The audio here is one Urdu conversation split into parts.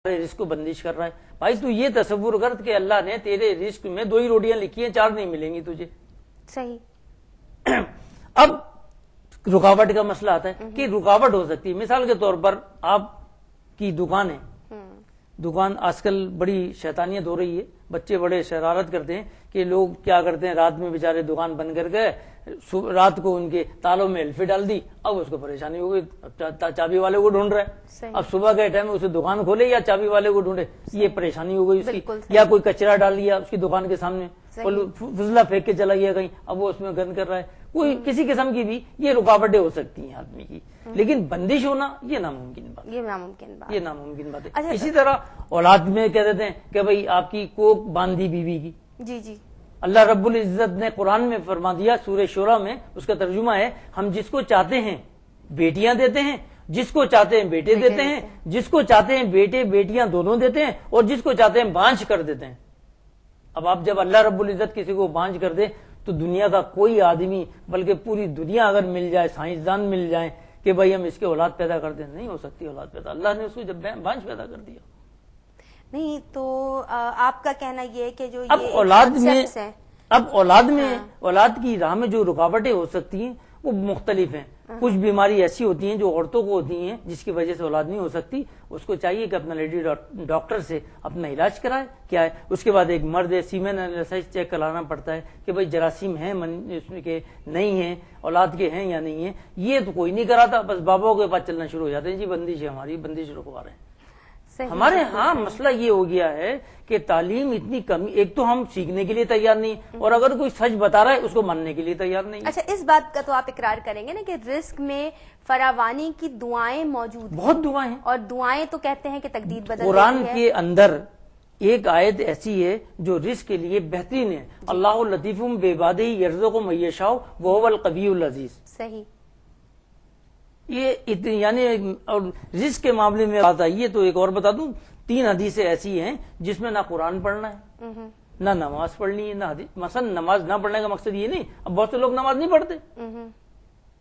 رزق کو بندش کر رہا ہے. بھائی تو یہ تصور کر کہ اللہ نے تیرے رزق میں 2 ہی روٹیاں لکھی ہیں, 4 نہیں ملیں گی تجھے. صحیح. اب رکاوٹ کا مسئلہ آتا ہے کہ رکاوٹ ہو سکتی ہے. مثال کے طور پر آپ کی دکان ہے, دکان آج کل بڑی شیطانیت ہو رہی ہے, بچے بڑے شرارت کرتے ہیں کہ لوگ کیا کرتے ہیں, رات میں بےچارے دکان بند کر گئے, رات کو ان کے تالوں میں الفی ڈال دی, اب اس کو پریشانی ہو گئی, چابی والے کو ڈھونڈ رہا ہے, اب صبح کے ٹائم اسے دکان کھولے یا چابی والے کو ڈھونڈے, یہ پریشانی ہو گئی اس کی. یا کوئی کچرا ڈال دیا اس کی دکان کے سامنے, فضلہ پھینک کے چلا گیا کہیں, اب وہ اس میں گند کر رہا ہے. کوئی کسی قسم کی بھی یہ رکاوٹیں ہو سکتی ہیں آدمی کی, لیکن بندش ہونا یہ ناممکن بات, یہ ناممکن بات ہے. اسی طرح اولاد میں کہہ دیتے ہیں کہ بھائی آپ کی کوک باندھی بیوی کی. جی جی. اللہ رب العزت نے قرآن میں فرما دیا سورہ شورى میں, اس کا ترجمہ ہے ہم جس کو چاہتے ہیں بیٹیاں دیتے ہیں, جس کو چاہتے ہیں بیٹے دیتے ہیں, جس کو چاہتے ہیں بیٹے بیٹیاں دونوں دیتے ہیں, اور جس کو چاہتے ہیں بانجھ کر دیتے ہیں. اب آپ جب اللہ رب العزت کسی کو بانجھ کر دے تو دنیا کا کوئی آدمی, بلکہ پوری دنیا اگر مل جائے, سائنسدان مل جائیں کہ بھائی ہم اس کے اولاد پیدا کر دیں, نہیں ہو سکتی اولاد پیدا. اللہ نے اس کو جب بانجھ پیدا کر دیا. نہیں تو آپ کا کہنا یہ ہے کہ جو اب اولاد میں اولاد کی راہ میں جو رکاوٹیں ہو سکتی ہیں وہ مختلف ہیں. کچھ بیماری ایسی ہوتی ہیں جو عورتوں کو ہوتی ہیں جس کی وجہ سے اولاد نہیں ہو سکتی, اس کو چاہیے کہ اپنا لیڈی ڈاکٹر سے اپنا علاج کرائے. کیا ہے اس کے بعد ایک مرد ہے, سیمن انالیسس چیک کرانا پڑتا ہے کہ بھائی جراثیم ہیں اس میں کہ نہیں ہیں, اولاد کے ہیں یا نہیں ہیں. یہ تو کوئی نہیں کراتا, بس باباؤں کے پاس چلنا شروع ہو جاتے ہیں, جی بندش ہے ہماری, بندش رکوا رہے ہیں. ہمارے ہاں مسئلہ یہ ہو گیا ہے کہ تعلیم اتنی کمی, ایک تو ہم سیکھنے کے لیے تیار نہیں, اور اگر کوئی سچ بتا رہا ہے اس کو ماننے کے لیے تیار نہیں. اچھا, اس بات کا تو آپ اقرار کریں گے نا کہ رزق میں فراوانی کی دعائیں موجود ہیں, بہت دعائیں ہیں, اور دعائیں تو کہتے ہیں کہ تقدیر بدل قرآن کے اندر ایک آیت ایسی ہے جو رزق کے لیے بہترین ہے, اللہ لطیف بعبادہ یرزق من یشاء وہو القوی العزیز. صحیح. یہ یعنی اور رزق کے معاملے میں بات آئی ہے تو ایک اور بتا دوں, 3 حدیثیں ایسی ہیں جس میں نہ قرآن پڑھنا ہے, نہ نماز پڑھنی ہے, نہ حدیث. مثلا نماز نہ پڑھنے کا مقصد یہ نہیں, اب بہت سے لوگ نماز نہیں پڑھتے.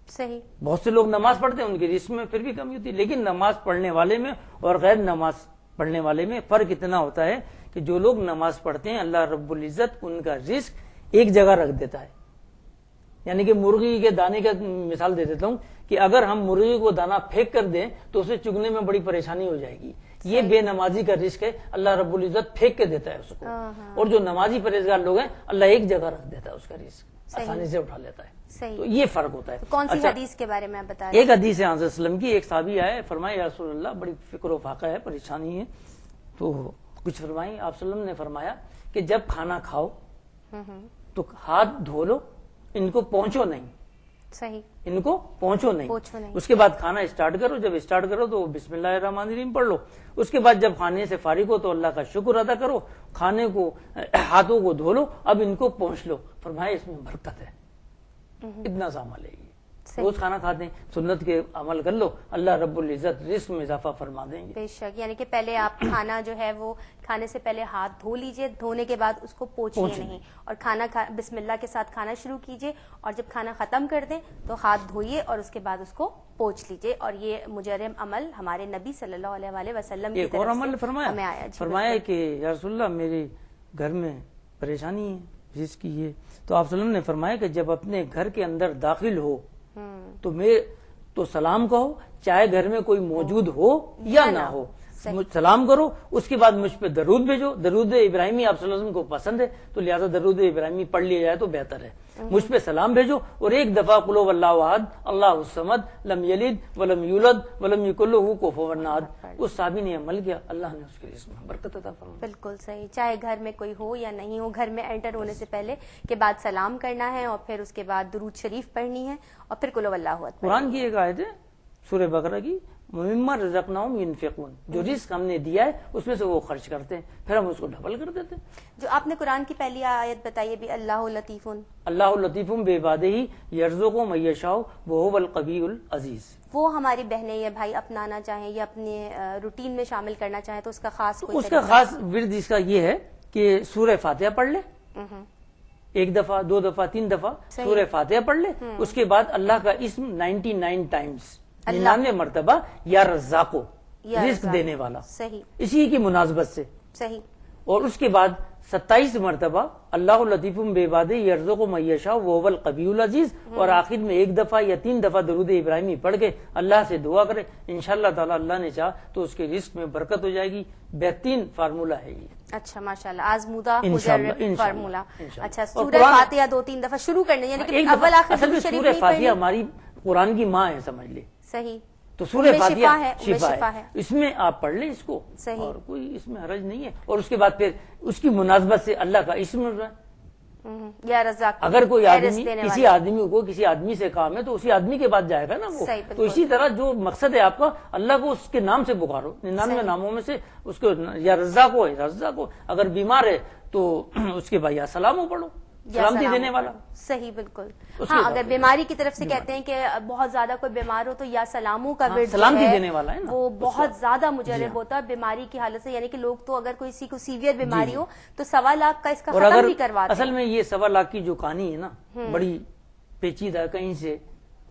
صحیح. بہت سے لوگ نماز پڑھتے ہیں, ان کے رزق میں پھر بھی کمی ہوتی ہے, لیکن نماز پڑھنے والے میں اور غیر نماز پڑھنے والے میں فرق اتنا ہوتا ہے کہ جو لوگ نماز پڑھتے ہیں اللہ رب العزت ان کا رزق ایک جگہ رکھ دیتا ہے. یعنی کہ مرغی کے دانے کا مثال دے دیتا ہوں کہ اگر ہم مرغی کو دانا پھینک کر دیں تو اسے چگنے میں بڑی پریشانی ہو جائے گی. یہ بے نمازی کا رزق ہے, اللہ رب العزت پھینک کے دیتا ہے اس کو, اور جو نمازی پرہیزگار لوگ ہیں اللہ ایک جگہ رکھ دیتا ہے, اس کا رزق آسانی سے اٹھا لیتا ہے. تو یہ فرق ہوتا ہے. کون سی حدیث کے بارے میں آپ بتا رہے ہیں؟ ایک حدیث ہے حضرت وسلم کی, ایک صحابی آئے, فرمایا یا رسول اللہ بڑی فکر و فاقہ ہے, پریشانی ہے, تو کچھ فرمائیں. آپ وسلم نے فرمایا کہ جب کھانا کھاؤ تو ہاتھ دھو لو, ان کو پہنچو نہیں. صحیح. ان کو پہنچو نہیں. اس کے بعد کھانا اسٹارٹ کرو, جب اسٹارٹ کرو تو بسم اللہ الرحمن الرحیم پڑھ لو. اس کے بعد جب کھانے سے فارغ ہو تو اللہ کا شکر ادا کرو, کھانے کو ہاتھوں کو دھو لو, اب ان کو پہنچ لو. فرمایا اس میں برکت ہے, اتنا سا عمل ہے. یہ روز کھانا کھاتے ہیں, سنت کے عمل کر لو, اللہ رب العزت رزق میں اضافہ فرما دیں گے. بے شک. یعنی کہ پہلے آپ کھانا جو ہے وہ کھانے سے پہلے ہاتھ دھو لیجئے, دھونے کے بعد اس کو پوچھیے نہیں, اور کھانا بسم اللہ کے ساتھ کھانا شروع کیجئے, اور جب کھانا ختم کر دیں تو ہاتھ دھوئیے اور اس کے بعد اس کو پوچھ لیجئے. اور یہ مجرم عمل ہمارے نبی صلی اللہ علیہ وسلم کی طرف سے ہمیں آیا. فرمایا کہ یا رسول اللہ میرے گھر میں پریشانی ہے رزق کی ہے, تو آپ صلی اللہ علیہ وسلم نے فرمایا کہ جب اپنے گھر کے اندر داخل ہو تو سلام کہو, چاہے گھر میں کوئی موجود ہو یا نہ ہو, سلام کرو. اس کے بعد مجھ پہ درود بھیجو. درود ابراہیمی آپ صلی اللہ علیہ وسلم کو پسند ہے, تو لہذا درود ابراہیمی پڑھ لیا جائے تو بہتر ہے. مجھ پہ سلام بھیجو, اور ایک دفعہ قل هو اللہ احد اللہ الصمد لم یلد ولم یولد ولم یکن له کفوا احد. اس صحابی نے عمل کیا, اللہ نے اس کے رزق میں برکت عطا فرمائی. بالکل صحیح. چاہے گھر میں کوئی ہو یا نہیں ہو, گھر میں انٹر ہونے سے پہلے کے بعد سلام کرنا ہے, اور پھر اس کے بعد درود شریف پڑھنی ہے, اور پھر قل هو اللہ احد. قرآن کی ایک آیت ہے سورہ بقرہ کی, مما رزقناہم ینفقون, جو رزق ہم نے دیا ہے اس میں سے وہ خرچ کرتے ہیں, پھر ہم اس کو ڈبل کر دیتے ہیں. جو آپ نے قرآن کی پہلی آیت بتائی بھی, اللہ لطیف, اللہ لطیف بعبادہ یرزق من یشاء وہو القوی العزیز. وہ ہماری بہنیں یا بھائی اپنانا چاہیں یا اپنے روٹین میں شامل کرنا چاہیں تو اس کا خاص کوئی اس کا خاص ورد اس کا یہ ہے کہ سورہ فاتحہ پڑھ لے, 1 دفعہ 2 دفعہ 3 دفعہ سورہ فاتحہ پڑھ لے. اس کے بعد اللہ کا اسم 99 ٹائمز 99 مرتبہ یا رزاقو, یا رزق رزاق. دینے والا، صحیح اسی کی مناسبت سے. صحیح. اور اس کے بعد 27 مرتبہ اللہ لطیف بعبادہ یرزق من یشاء وهو القوی العزیز، اور آخر میں 1 دفعہ یا 3 دفعہ درود ابراہیمی پڑھ کے اللہ سے دعا کرے، انشاءاللہ تعالی اللہ نے چاہا تو اس کے رزق میں برکت ہو جائے گی. بہترین فارمولہ ہے یہ. اچھا ماشاءاللہ، آزمودہ انشاءاللہ، مجرب انشاءاللہ، فارمولا. انشاءاللہ. اچھا اور سورہ قرآن- فاتحہ 2-3 دفعہ شروع کرنے، یعنی کہ ایک اول دفعہ آخر اصل میں درود شریف سورہ نہیں فاتحہ پڑھنی. ہماری قرآن کی ماں ہے، سمجھ لے. صحیح. تو سورہ ام فاتحہ شفا ہے، ام شفا شفا ہے، ہے. اس میں آپ پڑھ لیں اس کو، صحیح. اور کوئی اس میں حرج نہیں ہے. اور اس کے بعد پھر اس کی مناسبت سے اللہ کا اسم، یا رزاق، اگر کوئی اے آدمی رزق دینے کسی والا. آدمی کو کسی آدمی سے کام ہے تو اسی آدمی کے بعد جائے گا نا وہ. صحیح، تو بالکل. اسی طرح جو مقصد ہے آپ کا، اللہ کو اس کے نام سے پکارو. 99 ناموں میں سے اس کو یا رزاق ہو یا رزاق ہو. اگر بیمار ہے تو اس کے بعد یا سلام ہو پڑھو، یا سلامتی سلام دینے والا. صحیح بالکل. اس ہاں کے اگر بعد بیماری کی طرف سے کہتے ہیں کہ بہت زیادہ کوئی بیمار ہو تو یا سلاموں کا ورد جو سلامتی ہے دینے والا ہے نا، وہ بہت زیادہ جی مجرب ہاں. ہوتا ہے بیماری کی حالت سے. یعنی کہ لوگ تو اگر کوئی کسی کو سیویئر بیماری ہو تو 1.25 لاکھ کا اس کا اور ختم اگر بھی کرواتے اصل ہیں. میں یہ 1.25 لاکھ کی جو کہانی ہے نا، بڑی پیچیدہ ہے، کہیں سے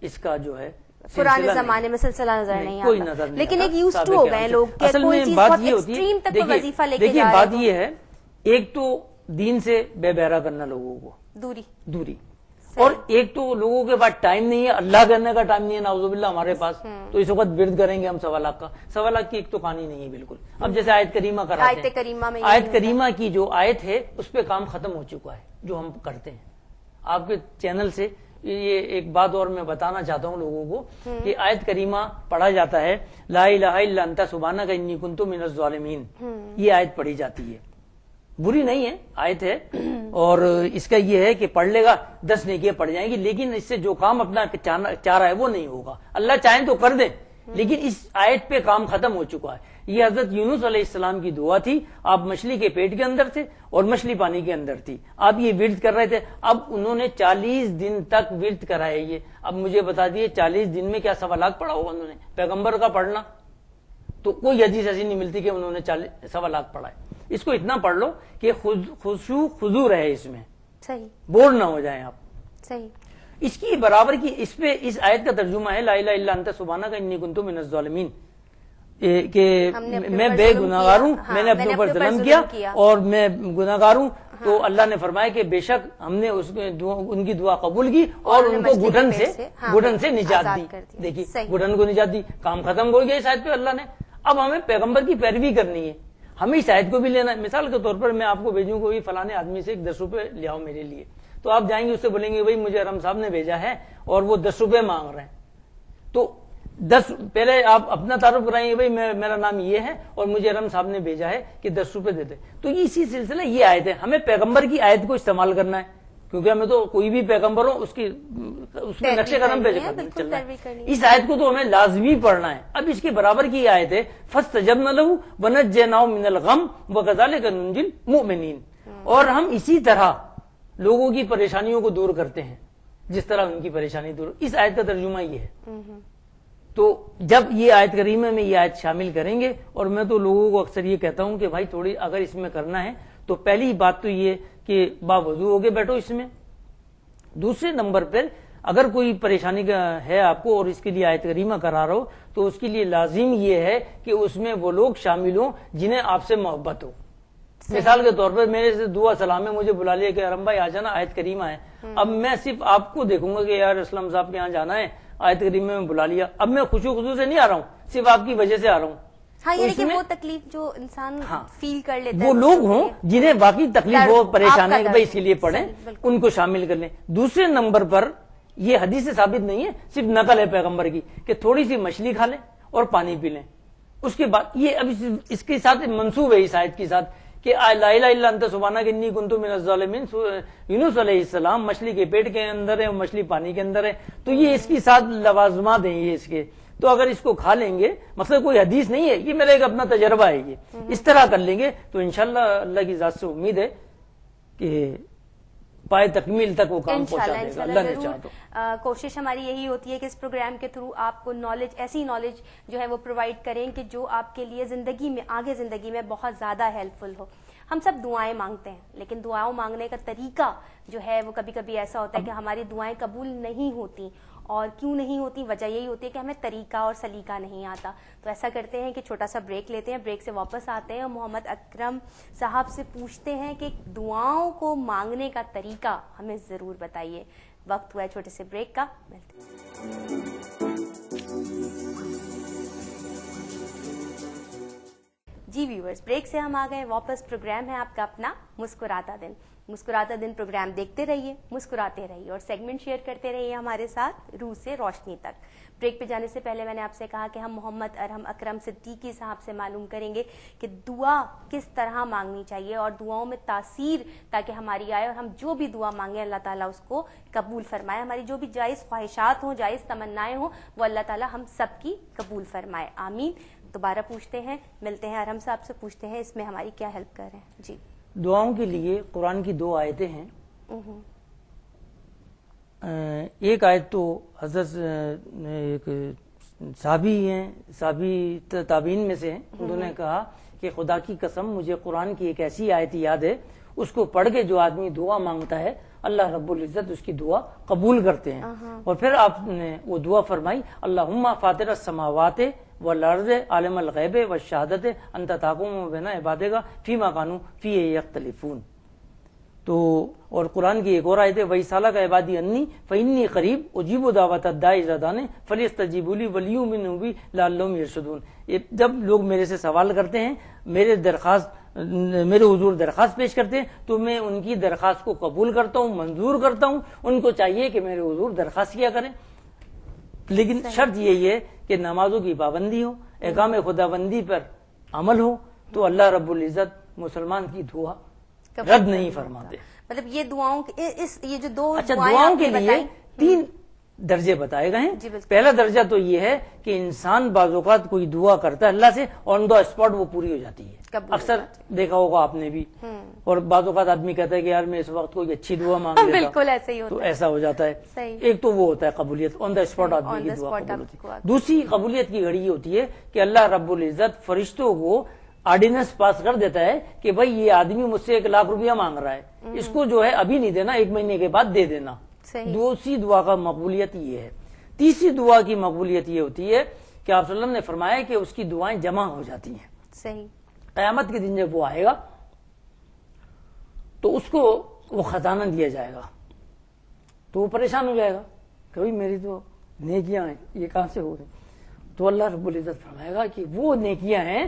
اس کا جو ہے پرانے سلسلہ زمانے میں سلسلہ نظر نہیں کوئی آتا، نظر نہیں لیکن آتا. ایک یوز ٹو سابق ہو گئے عام سے. لوگ کہ اصل کوئی میں چیز بات بہت یہ ہوتی ہے، ایکسٹریم تک کوئی وظیفہ لے کے دیکھیے جا بات رہے یہ ہے، ایک تو دین سے بے بہرا کرنا لوگوں کو، دوری. اور ایک تو لوگوں کے پاس ٹائم نہیں ہے، اللہ کرنے کا ٹائم نہیں ہے نعوذ باللہ ہمارے پاس. تو اس وقت ورد کریں گے ہم 1.25 لاکھ کا. 1.25 لاکھ کی ایک تو کہانی نہیں ہے بالکل. اب جیسے آیت کریمہ کراتے ہیں، آیت کریمہ میں آیت کریمہ کی جو آیت ہے اس پہ کام ختم ہو چکا ہے جو ہم کرتے ہیں. آپ کے چینل سے یہ ایک بات اور میں بتانا چاہتا ہوں لوگوں کو کہ آیت کریمہ پڑھا جاتا ہے، لا الہ الا انت سبحانک انی کنت من الظالمین. یہ آیت پڑھی جاتی ہے، بری نہیں ہے، آیت ہے. اور اس کا یہ ہے کہ پڑھ لے گا 10 نیکیاں پڑھ جائیں گی، لیکن اس سے جو کام اپنا چاہ رہا ہے وہ نہیں ہوگا. اللہ چاہیں تو کر دیں، لیکن اس آیت پہ کام ختم ہو چکا ہے. یہ حضرت یونس علیہ السلام کی دعا تھی. آپ مچھلی کے پیٹ کے اندر تھے اور مچھلی پانی کے اندر تھی، آپ یہ ورد کر رہے تھے. اب انہوں نے 40 دن تک ورد کرائے. یہ اب مجھے بتا دیے 40 دن میں کیا 1.25 لاکھ پڑھا ہوگا انہوں نے؟ پیغمبر کا پڑھنا تو کوئی حدیث ایسی نہیں ملتی کہ انہوں نے 1.25 لاکھ پڑھا ہے. اس کو اتنا پڑھ لو کہ خشوع خضوع رہے اس میں، صحیح بور نہ ہو جائیں آپ. صحیح. اس کی برابر کی اس پہ اس آیت کا ترجمہ ہے لا الہ الا انت سبحانک انی کنت من الظالمین، کہ میں بے گناہگار ہوں، میں نے اپنے اوپر ظلم کیا اور میں گناہگار ہوں. تو اللہ نے فرمایا کہ بے شک ہم نے ان کی دعا قبول کی اور ان کو گھٹن سے نجات دی. دیکھیے گھٹن کو نجات دی، کام ختم ہو گیا اس آیت پہ اللہ نے. اب ہمیں پیغمبر کی پیروی کرنی ہے، ہمیں اس آیت کو بھی لینا ہے. مثال کے طور پر میں آپ کو بھیجوں گا فلانے آدمی سے 10 روپے لے آؤ میرے لیے، تو آپ جائیں گے اس سے بولیں گے بھائی مجھے ارم صاحب نے بھیجا ہے اور وہ 10 روپے مانگ رہے ہیں. تو 10 پہلے آپ اپنا تعارف کرائیں گے بھائی میرا نام یہ ہے اور مجھے ارم صاحب نے بھیجا ہے کہ 10 روپے دے دے. تو اسی سلسلہ یہ آیت ہے، ہمیں پیغمبر کی آیت کو استعمال کرنا ہے، کیونکہ ہمیں تو کوئی بھی پیغمبر ہو اس میں نقش قدم پہ چلنا ہے. اس آیت کو تو ہمیں لازمی پڑھنا ہے. اب اس کے برابر کی آیت ہے فاستجبنا له ونجيناه من الغم وكذلك ننجي المؤمنین. اور ہم اسی طرح لوگوں کی پریشانیوں کو دور کرتے ہیں جس طرح ان کی پریشانی دور. اس آیت کا ترجمہ یہ ہے. تو جب یہ آیت کریمہ میں یہ آیت شامل کریں گے، اور میں تو لوگوں کو اکثر یہ کہتا ہوں کہ بھائی تھوڑی اگر اس میں کرنا ہے تو پہلی بات تو یہ کہ باوضو ہو کے بیٹھو اس میں. دوسرے نمبر پر اگر کوئی پریشانی کا ہے آپ کو اور اس کے لیے آیت کریمہ کرا رہا ہو تو اس کے لیے لازم یہ ہے کہ اس میں وہ لوگ شامل ہوں جنہیں آپ سے محبت ہو. مثال کے طور پر میرے سے دعا سلام ہے، مجھے بلا لیا کہ ارم بھائی آ جانا آیت کریمہ ہے. اب میں صرف آپ کو دیکھوں گا کہ یار اسلام صاحب کے یہاں جانا ہے، آیت کریمہ میں بلا لیا. اب میں خشوع خضوع سے نہیں آ رہا ہوں، صرف آپ کی وجہ سے آ رہا ہوں. ہاں یعنی کہ وہ تکلیف جو انسان فیل کر لیتا ہے، وہ لوگ ہوں جنہیں واقعی تکلیف ہو، پریشان ہے کہ بھائی اس کے لیے پڑھیں، ان کو شامل کر لیں. دوسرے نمبر پر یہ حدیث سے ثابت نہیں ہے، صرف نقل ہے پیغمبر کی کہ تھوڑی سی مچھلی کھا لیں اور پانی پی لیں. اس کے بعد یہ اب اس کے ساتھ منسوب ہے اس آیت کے ساتھ کہ لا الہ الا انت سبحانک انی کنت من الظالمین. یونس علیہ السلام مچھلی کے پیٹ کے اندر ہے اور مچھلی پانی کے اندر ہے، تو یہ اس کے ساتھ لوازمات ہیں یہ اس کے. تو اگر اس کو کھا لیں گے، مطلب کوئی حدیث نہیں ہے، یہ میرا ایک اپنا تجربہ ہے، یہ اس طرح کر لیں گے تو انشاءاللہ اللہ کی ذات سے امید ہے کہ پائے تکمیل تک وہ کام پہنچا دے گا اللہ نے چاہا تو. کوشش ہماری یہی ہوتی ہے کہ اس پروگرام کے تھرو آپ کو نالج، ایسی نالج جو ہے وہ پرووائڈ کریں کہ جو آپ کے لیے زندگی میں، آگے زندگی میں بہت زیادہ ہیلپ فل ہو. ہم سب دعائیں مانگتے ہیں، لیکن دعاؤں مانگنے کا طریقہ جو ہے وہ کبھی کبھی ایسا ہوتا ہے کہ ہماری دعائیں قبول نہیں ہوتی، اور کیوں نہیں ہوتی؟ وجہ یہی ہوتی ہے کہ ہمیں طریقہ اور سلیقہ نہیں آتا. تو ایسا کرتے ہیں کہ چھوٹا سا بریک لیتے ہیں, بریک سے واپس آتے ہیں اور محمد اکرم صاحب سے پوچھتے ہیں کہ دعاؤں کو مانگنے کا طریقہ ہمیں ضرور بتائیے. وقت ہوا ہے چھوٹے سے بریک کا, ملتے ہیں. جی ویورز, بریک سے ہم آ گئے واپس. پروگرام ہے آپ کا اپنا مسکراتا دن. مسکراتا دن پروگرام دیکھتے رہیے, مسکراتے رہیے اور سیگمنٹ شیئر کرتے رہیے ہمارے ساتھ روح سے روشنی تک. بریک پہ جانے سے پہلے میں نے آپ سے کہا کہ ہم محمد ارحم اکرم صدیقی صاحب سے معلوم کریں گے کہ دعا کس طرح مانگنی چاہیے اور دعاؤں میں تاثیر تاکہ ہماری آئے اور ہم جو بھی دعا مانگیں اللہ تعالیٰ اس کو قبول فرمائے. ہماری جو بھی جائز خواہشات ہوں, جائز تمنائیں ہوں, وہ اللہ تعالیٰ ہم سب کی قبول فرمائے. آمین. دوبارہ پوچھتے ہیں, ملتے ہیں ارحم صاحب سے, پوچھتے ہیں اس میں ہماری کیا ہیلپ کر رہے ہیں. جی, دعاؤں کے لیے قرآن کی 2 آیتیں ہیں. ایک آیت تو حضرت ایک صحابی ہیں, صحابی تابعین میں سے ہیں, انہوں نے کہا کہ خدا کی قسم مجھے قرآن کی ایک ایسی آیت یاد ہے, اس کو پڑھ کے جو آدمی دعا مانگتا ہے اللہ رب العزت اس کی دعا قبول کرتے ہیں. اور پھر آپ نے وہ دعا فرمائی, اللہم فاطر السماوات والارض عالم الغیب والشہادت انت تحکم بین عبادک فیما کانوا فیہ یختلفون. تو اور قرآن کی ایک اور آیت ہے, وَإِذَا عبادی انی فإنی قریب اجیب دعوت الداعی اذا دعان فلیستجیبوا لی ولیؤمنوا بی لعلہم یرشدون. جب لوگ میرے سے سوال کرتے ہیں, میرے حضور درخواست پیش کرتے ہیں, تو میں ان کی درخواست کو قبول کرتا ہوں, منظور کرتا ہوں. ان کو چاہیے کہ میرے حضور درخواست کیا کریں, لیکن شرط یہی ہے کہ نمازوں کی پابندی ہو, احکام خداوندی پر عمل ہو, تو اللہ رب العزت مسلمان کی دعا رد نہیں فرماتے. مطلب یہ دعاؤں یہ جو 2 دعاؤں کے لیے 3 درجے بتائے گئے ہیں. پہلا درجہ تو یہ ہے کہ انسان بعض اوقات کوئی دعا کرتا ہے اللہ سے, آن دا اسپاٹ وہ پوری ہو جاتی ہے. اکثر دیکھا ہوگا آپ نے بھی. اور بعض اوقات آدمی کہتا ہے کہ یار میں اس وقت کوئی اچھی دعا مانگ لیتا, بالکل ایسا ہی ہوتا تو ایسا ہو جاتا ہے. ایک تو وہ ہوتا ہے قبولیت, آن دا اسپاٹ آدمی کی دعا قبول ہوتی ہے. دوسری قبولیت کی گھڑی یہ ہوتی ہے کہ اللہ رب العزت فرشتوں کو آرڈیننس پاس کر دیتا ہے کہ بھائی یہ آدمی مجھ سے 1 لاکھ روپیہ مانگ رہا ہے, اس کو جو ہے ابھی نہیں دینا, 1 مہینے کے بعد دے دینا. دوسری دعا کا مقبولیت یہ ہے. تیسری دعا کی مقبولیت یہ ہوتی ہے کہ آپ صلی اللہ علیہ وسلم نے فرمایا کہ اس کی دعائیں جمع ہو جاتی ہیں. صحیح. قیامت کے دن جب وہ آئے گا تو اس کو وہ خزانہ دیا جائے گا, تو وہ پریشان ہو جائے گا کہ بھائی میری تو نیکیاں ہیں, یہ کہاں سے ہو گئی. تو اللہ رب العزت فرمائے گا کہ وہ نیکیاں ہیں